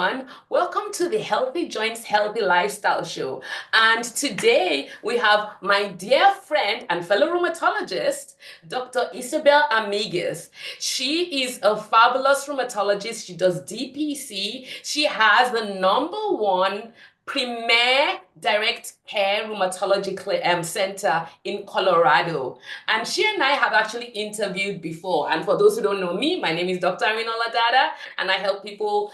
everyone. Welcome to the Healthy Joints, Healthy Lifestyle Show. And today we have my dear friend and fellow rheumatologist, Dr. Isabelle Amigues. She is a fabulous rheumatologist. She does DPC. She has the #1 premier direct care rheumatology center in Colorado. And she and I have actually interviewed before. And for those who don't know me, my name is Dr. Arinola Dada, and I help people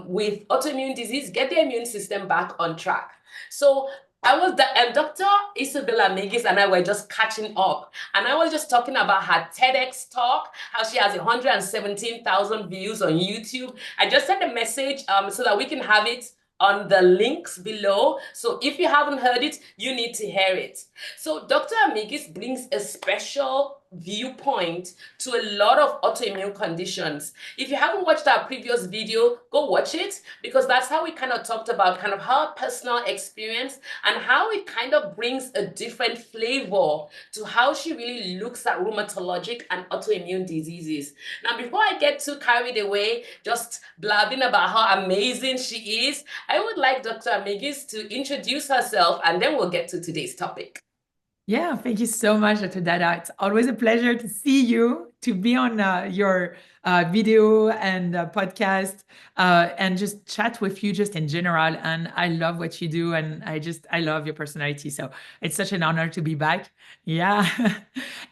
with autoimmune disease get their immune system back on track. So Dr. Isabelle Amigues and I were just catching up, and I was just talking about her TEDx talk, how she has 117,000 views on YouTube. I just sent a message so that we can have it on the links below. So if you haven't heard it, you need to hear it. So Dr. Amigues brings a special viewpoint to a lot of autoimmune conditions. If you haven't watched our previous video, go watch it, because that's how we kind of talked about kind of her personal experience and how it kind of brings a different flavor to how she really looks at rheumatologic and autoimmune diseases. Now, before I get too carried away, just blabbing about how amazing she is, I would like Dr. Amigues to introduce herself, and then we'll get to today's topic. Yeah, thank you so much, Dr. Dada. It's always a pleasure to see you, to be on your video and podcast, and just chat with you just in general. And I love what you do, and I love your personality. So it's such an honor to be back. Yeah.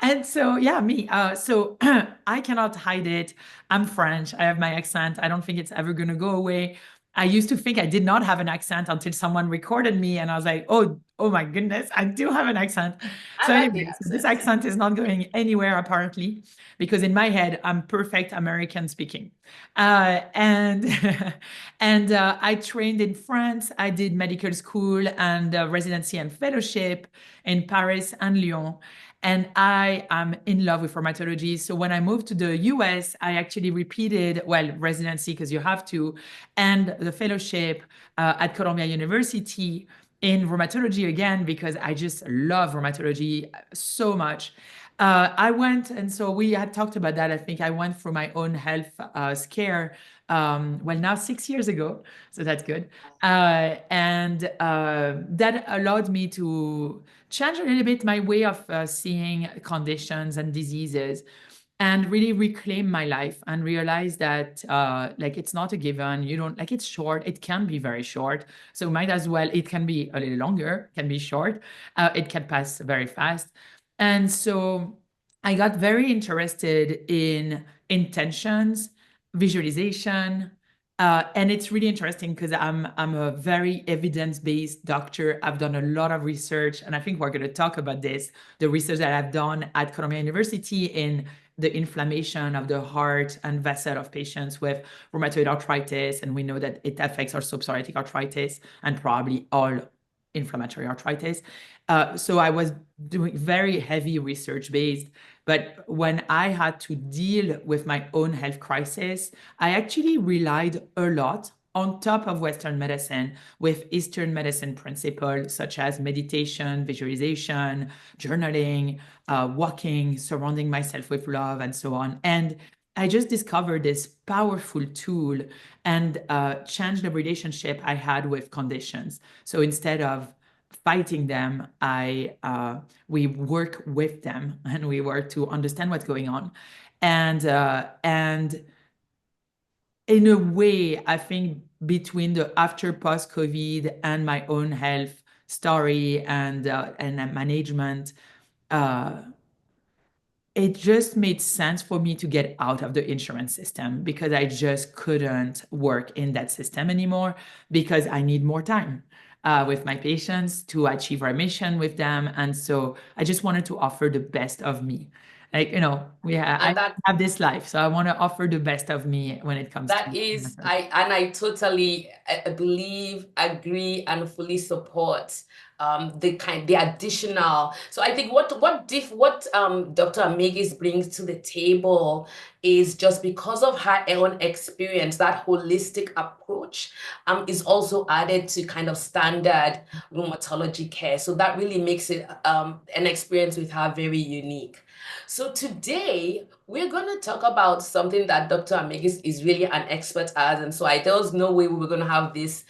And so, yeah, me. So I cannot hide it. I'm French. I have my accent. I don't think it's ever going to go away. I used to think I did not have an accent until someone recorded me, and I was like, oh my goodness, I do have an accent. So anyway, so this accent is not going anywhere apparently, because in my head, I'm perfect American speaking. And I trained in France. I did medical school and residency and fellowship in Paris and Lyon. And I am in love with rheumatology. So when I moved to the US, I actually repeated, well, residency, because you have to, and the fellowship at Columbia University in rheumatology again, because I just love rheumatology so much. I went, and so we had talked about that. I think I went through my own health scare, well, now 6 years ago, so that's good. And that allowed me to change a little bit my way of seeing conditions and diseases, and really reclaim my life and realize that like it's not a given. You don't, like, it's short. It can be very short. So might as well, it can be a little longer, can be short. It can pass very fast. And so I got very interested in intentions, visualization, and it's really interesting because I'm a very evidence-based doctor. I've done a lot of research, and I think we're going to talk about this, the research that I've done at Columbia University in the inflammation of the heart and vessel of patients with rheumatoid arthritis. And we know that it affects also psoriatic arthritis and probably all inflammatory arthritis. So I was doing very heavy research based. But when I had to deal with my own health crisis, I actually relied a lot on top of Western medicine with Eastern medicine principles such as meditation, visualization, journaling, walking, surrounding myself with love, and so on. And I just discovered this powerful tool and changed the relationship I had with conditions. So instead of fighting them, we work with them, and we work to understand what's going on. And in a way, I think between the after post-COVID and my own health story and management, it just made sense for me to get out of the insurance system, because I just couldn't work in that system anymore, because I need more time with my patients to achieve remission with them. And so I just wanted to offer the best of me. Like, I have this life, so I want to offer the best of me when it comes that to is, I totally believe, agree, and fully support the additional. So I think what Dr. Amigues brings to the table is, just because of her own experience, that holistic approach is also added to kind of standard rheumatology care. So that really makes it an experience with her very unique. So today we're going to talk about something that Dr. Amigues is really an expert at. And so there was no way we were going to have this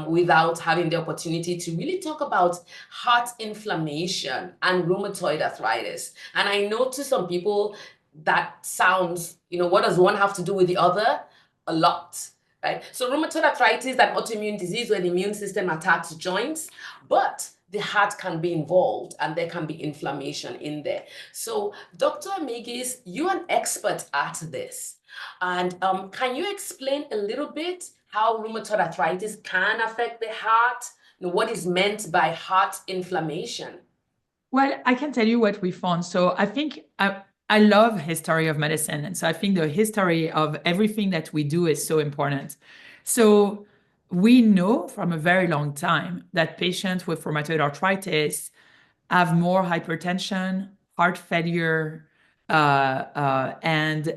without having the opportunity to really talk about heart inflammation and rheumatoid arthritis. And I know to some people that sounds, what does one have to do with the other? A lot. Right? So rheumatoid arthritis is an autoimmune disease where the immune system attacks joints, but the heart can be involved and there can be inflammation in there. So Dr. Amigues, you're an expert at this. And can you explain a little bit how rheumatoid arthritis can affect the heart? What is meant by heart inflammation? Well, I can tell you what we found. So I think I love history of medicine. And so I think the history of everything that we do is so important. So we know from a very long time that patients with rheumatoid arthritis have more hypertension, heart failure, and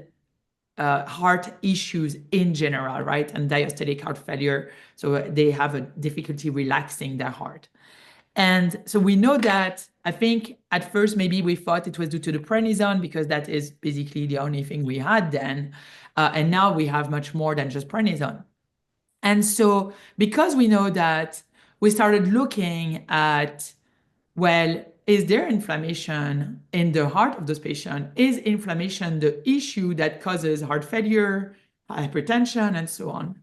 heart issues in general, right? And diastolic heart failure. So they have a difficulty relaxing their heart. And so we know that. I think at first maybe we thought it was due to the prednisone because that is basically the only thing we had then. And now we have much more than just prednisone. And so because we know that, we started looking at, well, is there inflammation in the heart of those patients? Is inflammation the issue that causes heart failure, hypertension, and so on?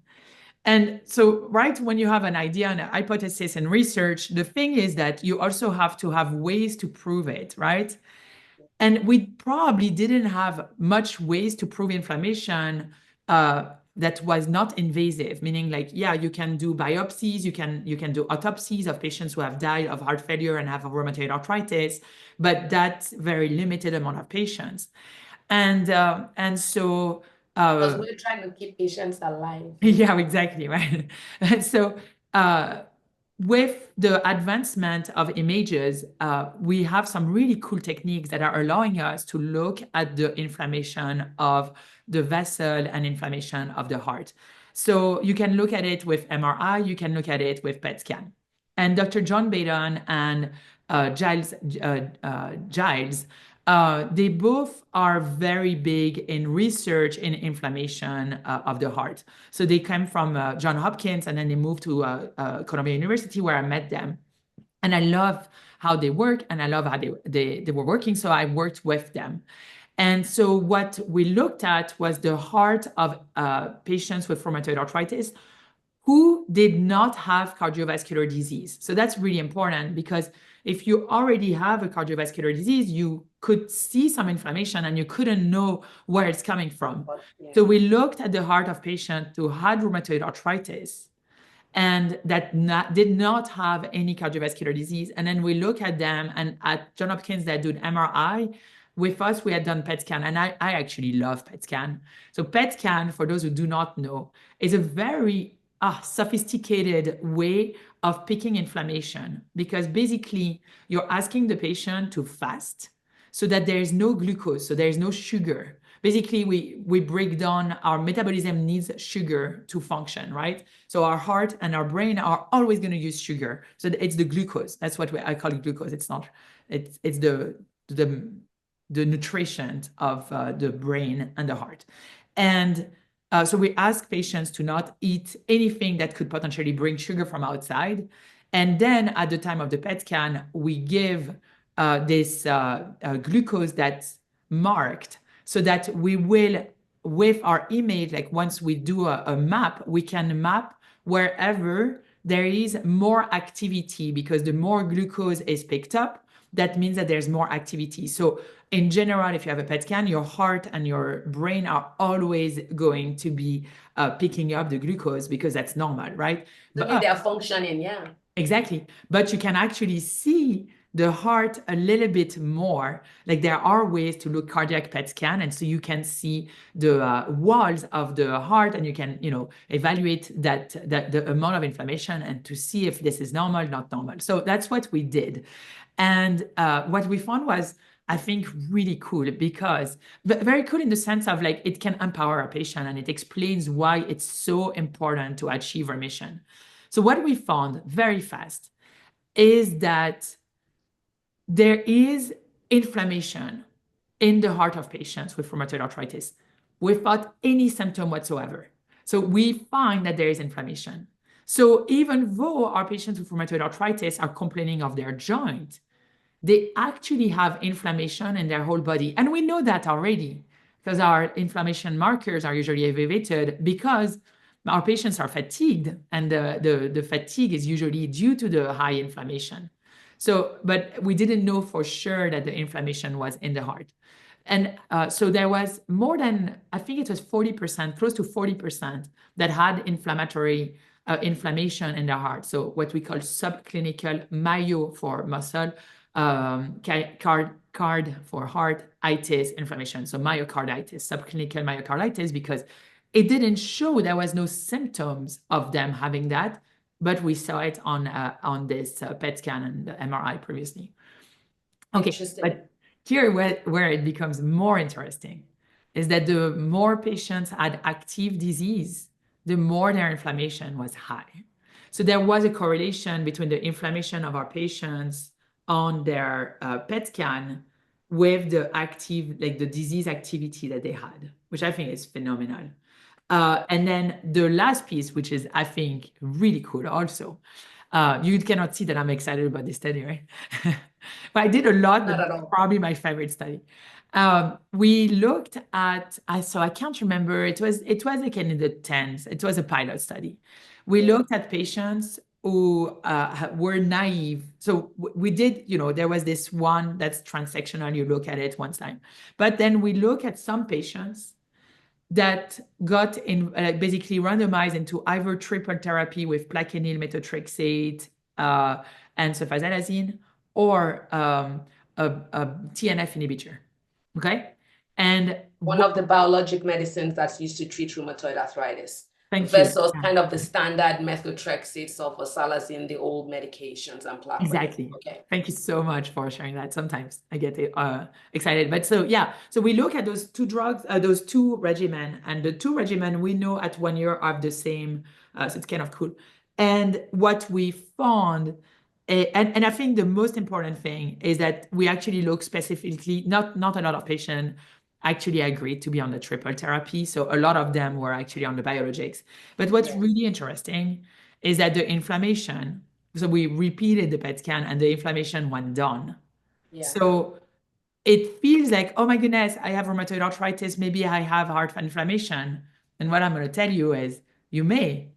And so, right, when you have an idea and a hypothesis in research, the thing is that you also have to have ways to prove it, right? And we probably didn't have much ways to prove inflammation that was not invasive, meaning like, yeah, you can do biopsies, you can do autopsies of patients who have died of heart failure and have rheumatoid arthritis, but that's very limited amount of patients. And so Because we're trying to keep patients alive. yeah, exactly, right. And so with the advancement of images, we have some really cool techniques that are allowing us to look at the inflammation of the vessel and inflammation of the heart. So you can look at it with MRI, you can look at it with PET scan. And Dr. John Baden and Giles, they both are very big in research in inflammation of the heart. So they came from Johns Hopkins, and then they moved to Columbia University, where I met them. And I love how they work, and I love how they were working. So I worked with them. And so what we looked at was the heart of patients with rheumatoid arthritis who did not have cardiovascular disease. So that's really important, because if you already have a cardiovascular disease, you could see some inflammation and you couldn't know where it's coming from. Yeah. So we looked at the heart of patients who had rheumatoid arthritis and that did not have any cardiovascular disease. And then we look at them, and at Johns Hopkins, they do an MRI. With us, we had done PET scan, and I actually love PET scan. So PET scan, for those who do not know, is a very sophisticated way of picking inflammation, because basically you're asking the patient to fast so that there is no glucose, so there is no sugar. Basically, we break down our metabolism needs sugar to function, right? So our heart and our brain are always going to use sugar. So it's the glucose. That's what I call it glucose. It's not, it's the nutrition of the brain and the heart. And so we ask patients to not eat anything that could potentially bring sugar from outside. And then at the time of the PET scan, we give this glucose that's marked, so that we will, with our image, like once we do a map, we can map wherever there is more activity, because the more glucose is picked up, that means that there's more activity. So in general, if you have a PET scan, your heart and your brain are always going to be picking up the glucose, because that's normal, right? But they're functioning, yeah. Exactly. But you can actually see the heart a little bit more. Like there are ways to look cardiac PET scan, and so you can see the walls of the heart, and you can, evaluate that the amount of inflammation and to see if this is normal, not normal. So that's what we did. And what we found was, I think, really cool, because very cool in the sense of like it can empower a patient, and it explains why it's so important to achieve remission. So what we found very fast is that there is inflammation in the heart of patients with rheumatoid arthritis without any symptom whatsoever. So we find that there is inflammation. So even though our patients with rheumatoid arthritis are complaining of their joint, they actually have inflammation in their whole body. And we know that already because our inflammation markers are usually elevated because our patients are fatigued, and the fatigue is usually due to the high inflammation. So, but we didn't know for sure that the inflammation was in the heart. And so there was more than, I think it was 40%, close to 40%, that had inflammatory inflammation in the heart. So what we call subclinical, myo for muscle, card for heart, itis, inflammation. So myocarditis, subclinical myocarditis, because it didn't show, there was no symptoms of them having that, but we saw it on this PET scan and the MRI previously. Okay, Interesting. but here where it becomes more interesting is that the more patients had active disease, the more their inflammation was high. So there was a correlation between the inflammation of our patients on their PET scan with the active, like the disease activity that they had, which I think is phenomenal. And then the last piece, which is, I think, really cool also. You cannot see that I'm excited about this study, right? But I did a lot, but Not at it's all. probably my favorite study. We looked at, so I can't remember, it was like in the tens, it was a pilot study. We looked at patients who were naive. So we did, there was this one that's transactional, you look at it one time. But then we look at some patients that got in basically randomized into either triple therapy with plaquenil, methotrexate, and sulfasalazine, or a TNF inhibitor. Okay, and One of the biologic medicines that's used to treat rheumatoid arthritis thank you. versus kind of the standard methotrexate, sulfasalazine, the old medications and plaquenil. Exactly. Okay. Thank you so much for sharing that. Sometimes I get excited. But so, yeah, so we look at those two drugs, those two regimen, and the two regimen we know at 1 year are the same. So it's kind of cool. And what we found, and I think the most important thing is that we actually look specifically, not a lot of patients actually agreed to be on the triple therapy. So a lot of them were actually on the biologics. But what's really interesting is that the inflammation, so we repeated the PET scan and the inflammation went down. Yeah. So it feels like, oh my goodness, I have rheumatoid arthritis, maybe I have heart inflammation. And what I'm going to tell you is you may,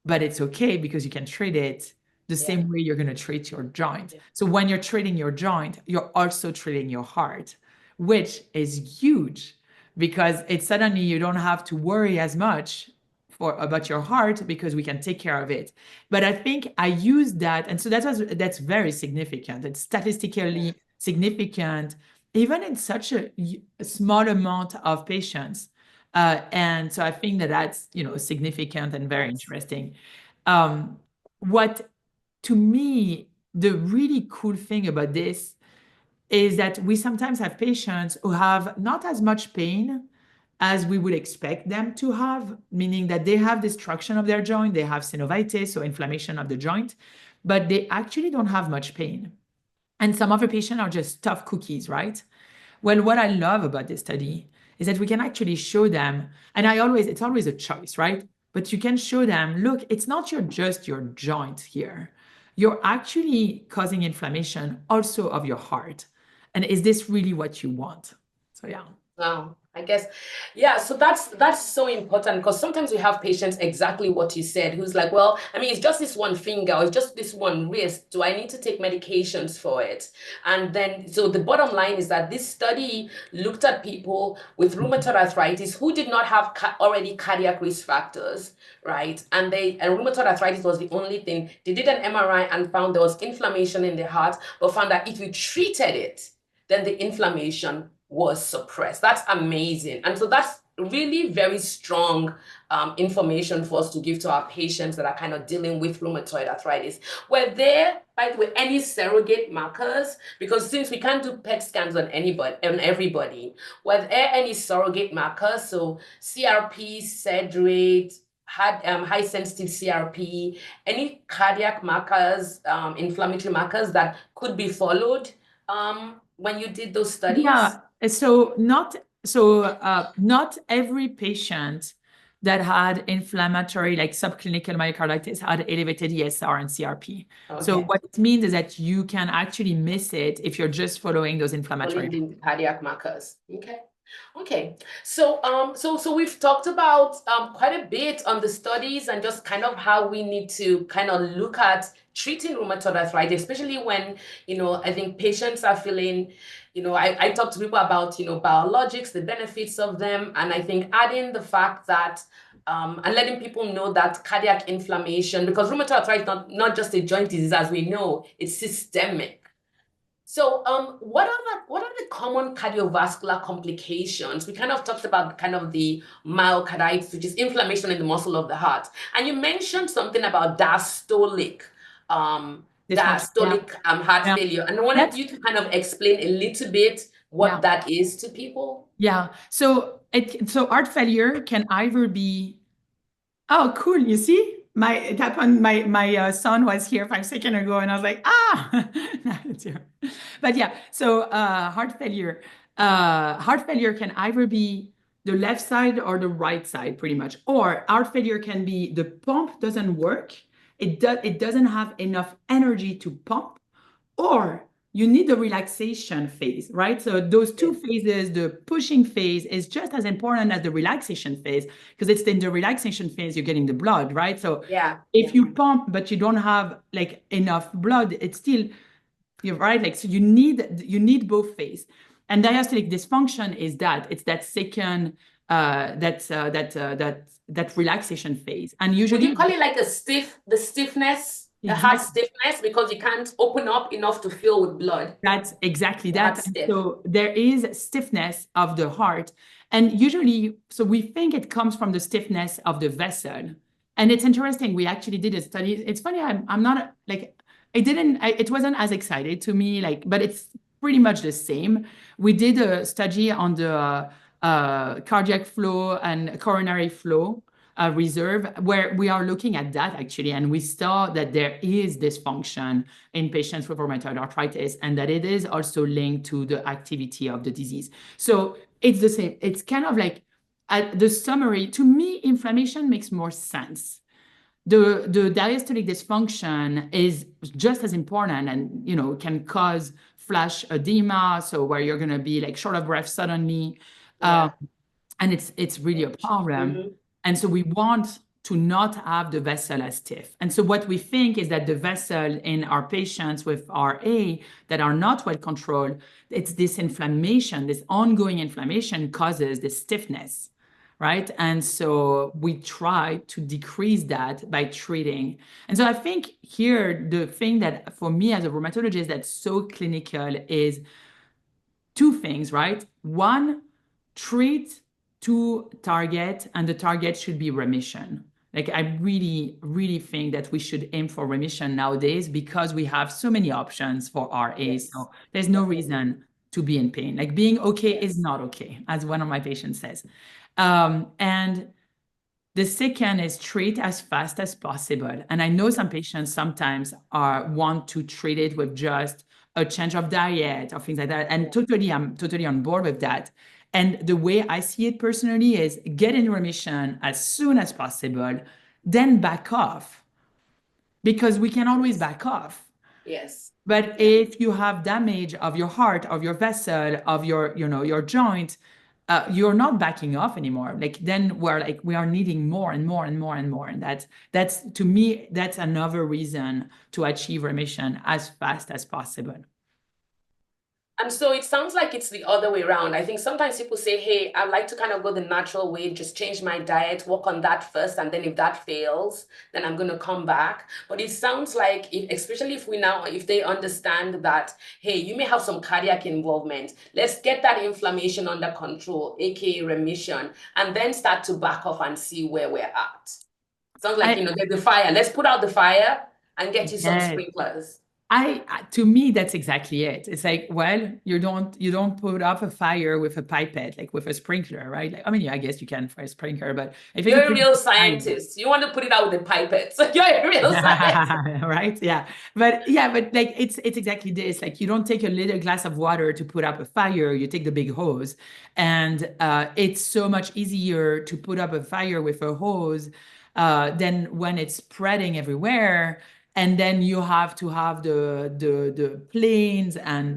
but it's okay because you can treat it the same way you're going to treat your joint. So when you're treating your joint, you're also treating your heart, which is huge because it's suddenly you don't have to worry as much about your heart because we can take care of it. But I think I use that, and so that's very significant. It's statistically significant, even in such a small amount of patients. And so I think that's significant and very interesting. What to me, the really cool thing about this is that we sometimes have patients who have not as much pain as we would expect them to have, meaning that they have destruction of their joint, they have synovitis or inflammation of the joint, but they actually don't have much pain. And some other patients are just tough cookies, right? Well, what I love about this study is that we can actually show them, and it's always a choice, right? But you can show them, look, it's not just your joint here. You're actually causing inflammation also of your heart. And is this really what you want? So yeah. Wow. I guess, yeah, so that's so important because sometimes we have patients exactly what you said, who's like, well, I mean, it's just this one finger, or it's just this one wrist. Do I need to take medications for it? And then, so the bottom line is that this study looked at people with rheumatoid arthritis who did not have already cardiac risk factors, right? And rheumatoid arthritis was the only thing. They did an MRI and found there was inflammation in the heart, but found that if you treated it, then the inflammation was suppressed. That's amazing. And so that's really very strong information for us to give to our patients that are kind of dealing with rheumatoid arthritis. Were there, by the way, any surrogate markers? Because since we can't do PET scans on everybody, were there any surrogate markers? So CRP, SED rate, had high sensitive CRP, any cardiac markers, inflammatory markers that could be followed when you did those studies? Yeah, Not every patient that had inflammatory, like subclinical myocarditis, had elevated ESR and CRP. So Okay. what it means is that you can actually miss it if you're just following those inflammatory. Following the cardiac markers. Okay. Okay. So we've talked about quite a bit on the studies and just kind of how we need to kind of look at treating rheumatoid arthritis, especially when, I think patients are feeling, I talk to people about, biologics, the benefits of them, and I think adding the fact that and letting people know that cardiac inflammation, because rheumatoid arthritis is not just a joint disease, as we know, it's systemic. So, what are the common cardiovascular complications? We kind of talked about kind of the myocarditis, which is inflammation in the muscle of the heart, and you mentioned something about Dysfunction. Yeah. diastolic heart Yeah. failure, and I wanted That's you to kind of explain a little bit yeah. what that is to people. Yeah. So heart failure can either be, oh, cool. You see, my that one, my son was here 5 seconds ago, and I was like, ah, That's you. But yeah. So heart failure can either be the left side or the right side, pretty much. Or heart failure can be the pump doesn't work. It doesn't have enough energy to pump, or you need the relaxation phase, right? So those two phases, the pushing phase is just as important as the relaxation phase, because it's in the relaxation phase you're getting the blood, right? So Yeah, if you pump but you don't have like enough blood, it's still, you're right. Like, so you need both phase. And diastolic dysfunction is that it's that second that relaxation phase. And would you usually, call it like the stiffness, the heart exactly. stiffness, because you can't open up enough to fill with blood? That's exactly The heart that. And stiff. so there is stiffness of the heart. And usually, so we think it comes from the stiffness of the vessel. And it's interesting. We actually did a study. It's funny, I'm not like, it wasn't as excited to me, like, but it's pretty much the same. We did a study on the cardiac flow and coronary flow reserve, where we are looking at that actually. And we saw that there is dysfunction in patients with rheumatoid arthritis, and that it is also linked to the activity of the disease. So it's the same. It's kind of like the summary. To me, inflammation makes more sense. The diastolic dysfunction is just as important, and can cause flash edema, so where you're going to be like short of breath suddenly. Yeah. And it's really a problem. Mhm. And so we want to not have the vessel as stiff. And so what we think is that the vessel in our patients with RA that are not well controlled, it's this inflammation, this ongoing inflammation causes this stiffness, right? And so we try to decrease that by treating. And so I think here, the thing that for me as a rheumatologist that's so clinical is two things, right? One, treat to target, and the target should be remission. Like, I really, really think that we should aim for remission nowadays, because we have so many options for RA. Yes, So there's no definitely. reason to be in pain. Like, being okay is Yes. not okay, as one of my patients says. And the second is treat as fast as possible. And I know some patients sometimes want to treat it with just a change of diet or things like that. And I'm totally on board with that. And the way I see it personally is get in remission as soon as possible, then back off, because we can always Yes. back off. Yes. But Yeah. if you have damage of your heart, of your vessel, of your joint, you're not backing off anymore. Like, then we are needing more and more and more and more. And that's to me, that's another reason to achieve remission as fast as possible. And so it sounds like it's the other way around. I think sometimes people say, hey, I'd like to kind of go the natural way, just change my diet, work on that first, and then if that fails, then I'm going to come back. But it sounds like, especially if they understand that, hey, you may have some cardiac involvement, let's get that inflammation under control, aka remission, and then start to back off and see where we're at. Sounds like, I there's the fire. Let's put out the fire and get you some Yes. sprinklers. To me, that's exactly it. It's like, well, you don't put up a fire with a pipette, like with a sprinkler, right? Like, I mean, yeah, I guess you can for a sprinkler, but if you You're a put up real a fire, scientist. You want to put it out with the pipette. So you're a real scientist. right? Yeah. But like it's exactly this. Like you don't take a little glass of water to put up a fire, you take the big hose. And it's so much easier to put up a fire with a hose than when it's spreading everywhere. And then you have to have the planes and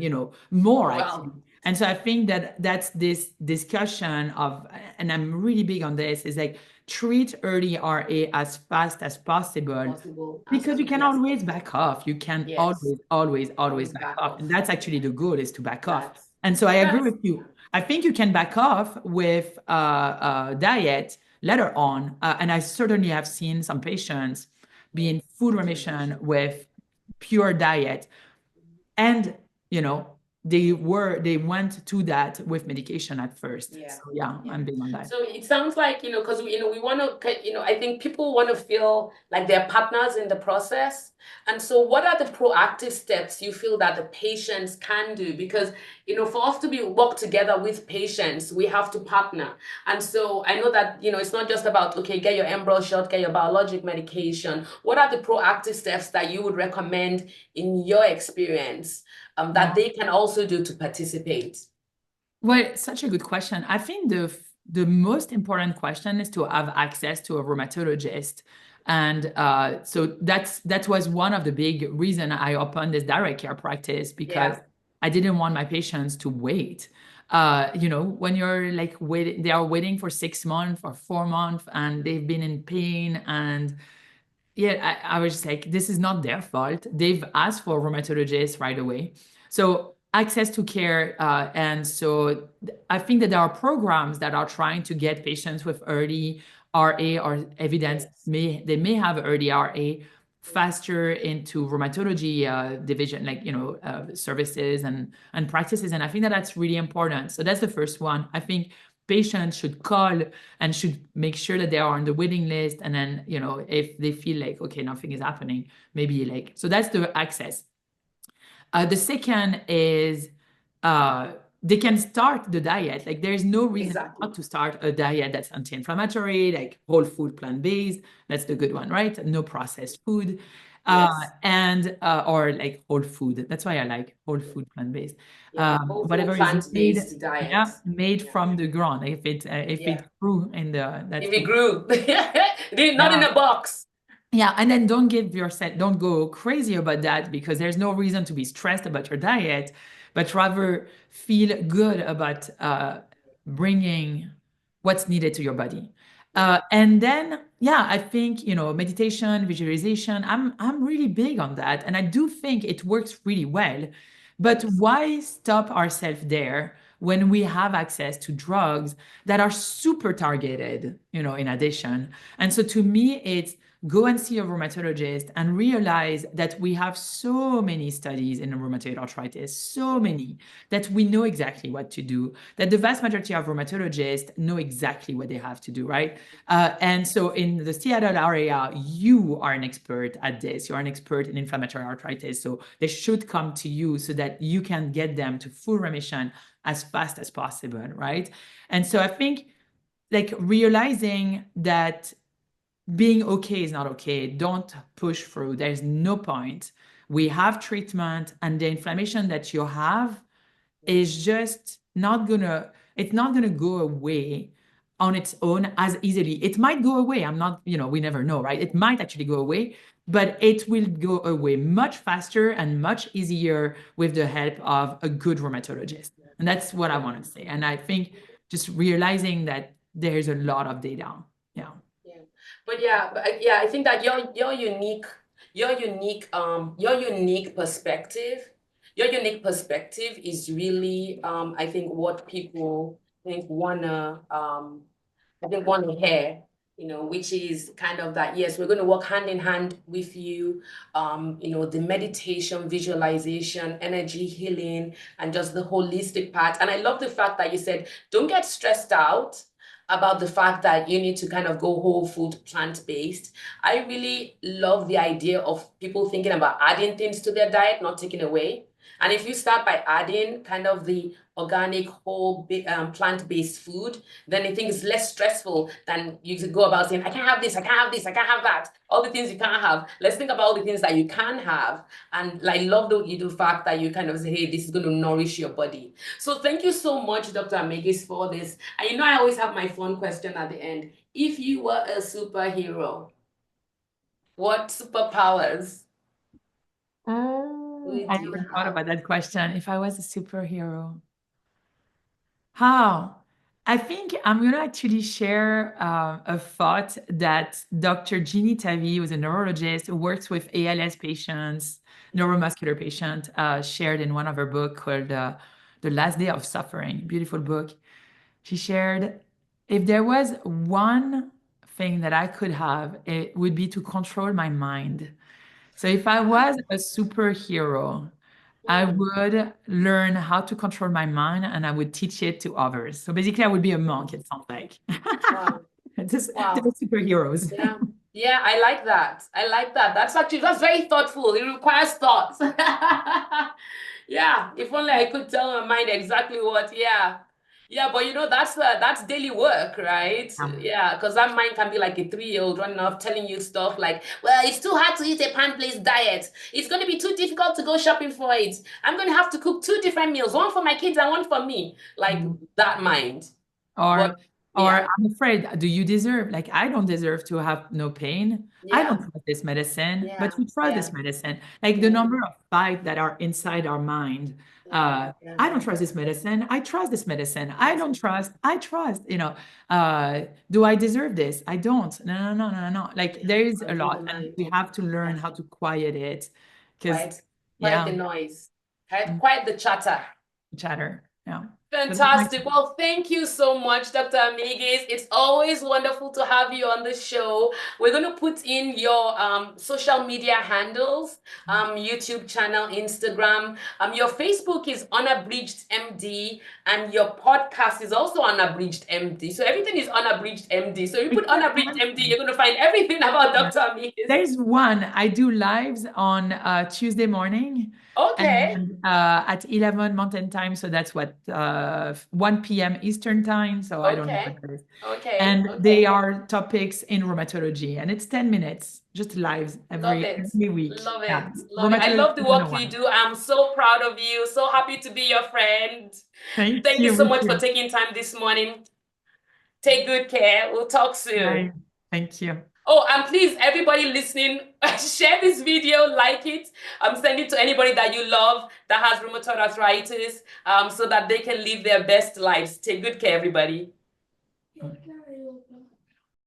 more actually. Wow. And so I think that that's this discussion of, and I'm really big on this, is like treat early RA as fast as possible Possible as because you can quickly as always possible. back off. You can Yes. always Always back back off. And off. that's actually the goal, is to back off. That's And so I agree that's with you. I think you can back off with diet later on. And I certainly have seen some patients be in full remission with pure diet. And, you know, they went to that with medication at first. yeah. So yeah, Yeah. I'm big on that. So it sounds like, because we want to, I think people want to feel like they're partners in the process. And so what are the proactive steps you feel that the patients can do? Because, for us to work together with patients, we have to partner. And so I know that, it's not just about, okay, get your Enbrel shot, get your biologic medication. What are the proactive steps that you would recommend in your experience that they can also do to participate? Well, such a good question. I think the most important question is to have access to a rheumatologist. And so that was one of the big reason I opened this direct care practice, because Yeah. I didn't want my patients to wait. When you're like waiting, they are waiting for 6 months or 4 months, and they've been in pain. And yeah, I was just like, this is not their fault. They've asked for a rheumatologist right away. So access to care. And so I think that there are programs that are trying to get patients with early RA or evidence Yes. they may have early RA faster into rheumatology division, like, services and practices. And I think that that's really important. So that's the first one. I think patients should call and should make sure that they are on the waiting list. And then, if they feel like, okay, nothing is happening, maybe like, so that's the access. The second is they can start the diet. Like there's no reason Exactly. not to start a diet that's anti-inflammatory, like whole food, plant-based. That's the good one, right? No processed food. Yes. And or like whole food. That's why I like whole food, plant-based. Yeah. Whole food, Whatever is made, plant-based diet. yeah, made Yeah. from the ground. If Yeah. it grew in the that's If it the grew, not in yeah. a box. Yeah, and then don't go crazy about that, because there's no reason to be stressed about your diet, but rather feel good about bringing what's needed to your body. Yeah. And then, yeah, I think, meditation, visualization, I'm really big on that. And I do think it works really well. But Yes. why stop ourselves there when we have access to drugs that are super targeted, in addition? And so to me, it's go and see a rheumatologist and realize that we have so many studies in rheumatoid arthritis, so Yeah. many, that we know exactly what to do, that the vast majority of rheumatologists know exactly what they have to do, right? And so in the Seattle area, you are an expert at this. You're an expert in inflammatory arthritis. So they should come to you so that you can get them to full remission as fast as possible, right? And so I think like realizing that being okay is not okay. Don't push through. There's no point. We have treatment, and the inflammation that you have is just not gonna, it's not gonna go away on its own as easily. It might go away. I'm not, we never know, right? It might actually go away, but it will go away much faster and much easier with the help of a good rheumatologist. And that's what I Yeah. want to say. And I think just realizing that there's a lot of data. Yeah. Yeah. But yeah, I think that your unique perspective, is really I think what people wanna hear, which is kind of that, yes, we're gonna work hand in hand with you, the meditation, visualization, energy healing, and just the holistic part. And I love the fact that you said, don't get stressed out. about the fact that you need to kind of go whole food, plant-based. I really love the idea of people thinking about adding things to their diet, not taking away. And if you start by adding kind of the organic, whole, plant-based food, then I think it's less stressful than you could go about saying, I can't have this, I can't have this, I can't have that. All the things you can't have. Let's think about all the things that you can have. And I love the fact that you kind of say, hey, this is going to nourish your body. So thank you so much, Dr. Amigues, for this. And you know, I always have my fun question at the end. If you were a superhero, what superpowers I would you never thought have? about that question. If I was a superhero, how? I think I'm going to actually share a thought that Dr. Jeannie Tavi, who's a neurologist who works with ALS patients, neuromuscular patients, shared in one of her books called The Last Day of Suffering. Beautiful book. She shared, if there was one thing that I could have, it would be to control my mind. So if I was a superhero, I Mm. would learn how to control my mind and I would teach it to others. So basically, I would be a monk, it sounds like. Wow. They're Wow. superheroes. Yeah. Yeah, I like that. I like that. That's very thoughtful. It requires thought. Yeah, if only I could tell my mind exactly what. Yeah. Yeah, but you know, that's daily work, right? Yeah, because that mind can be like a 3-year-old running off telling you stuff like, well, it's too hard to eat a plant-based diet. It's going to be too difficult to go shopping for it. I'm going to have to cook 2 different meals, one for my kids and one for me. Like Mm. that mind. But Or yeah, I'm afraid, do you deserve, like, I don't deserve to have no pain. I don't yeah, trust this medicine, yeah, but you trust yeah, this medicine. Like the yeah, number of fights that are inside our mind. yeah, yeah. I don't trust this medicine. I trust this medicine. I don't Exactly. trust. I trust. Do I deserve this? I don't. No, no, no, no, no, no. Like Yeah, there is a control the lot, and mind. we have to learn Yeah, how to quiet it, because quiet, quiet the yeah, noise, quiet the chatter. chatter. Yeah. But it's nice. Fantastic. Well, thank you so much, Dr. Amigues. It's always wonderful to have you on the show. We're going to put in your social media handles, YouTube channel, Instagram. Your Facebook is Unabridged MD, and your podcast is also Unabridged MD. So everything is Unabridged MD. So you put Except Unabridged one MD, thing. you're going to find everything about Yeah. Dr. Amigues. There's one. I do lives on Tuesday morning Okay. and at 11 Mountain Time. So that's what, 1 p.m. Eastern Time. So I don't know what Okay. that is. Okay. And they Okay. are topics in rheumatology. And it's 10 minutes, just lives Love every it. every week. Love Yeah. it. Love it. I Rheumatology love the work you 101. do. I'm so proud of you. So happy to be your friend. Thank Thank you you. so Me much for too. taking time this morning. Take good care. We'll talk soon. Bye. Thank you. Oh, and please, everybody listening, share this video, like it, send it to anybody that you love that has rheumatoid arthritis, so that they can live their best lives. Take good care, everybody.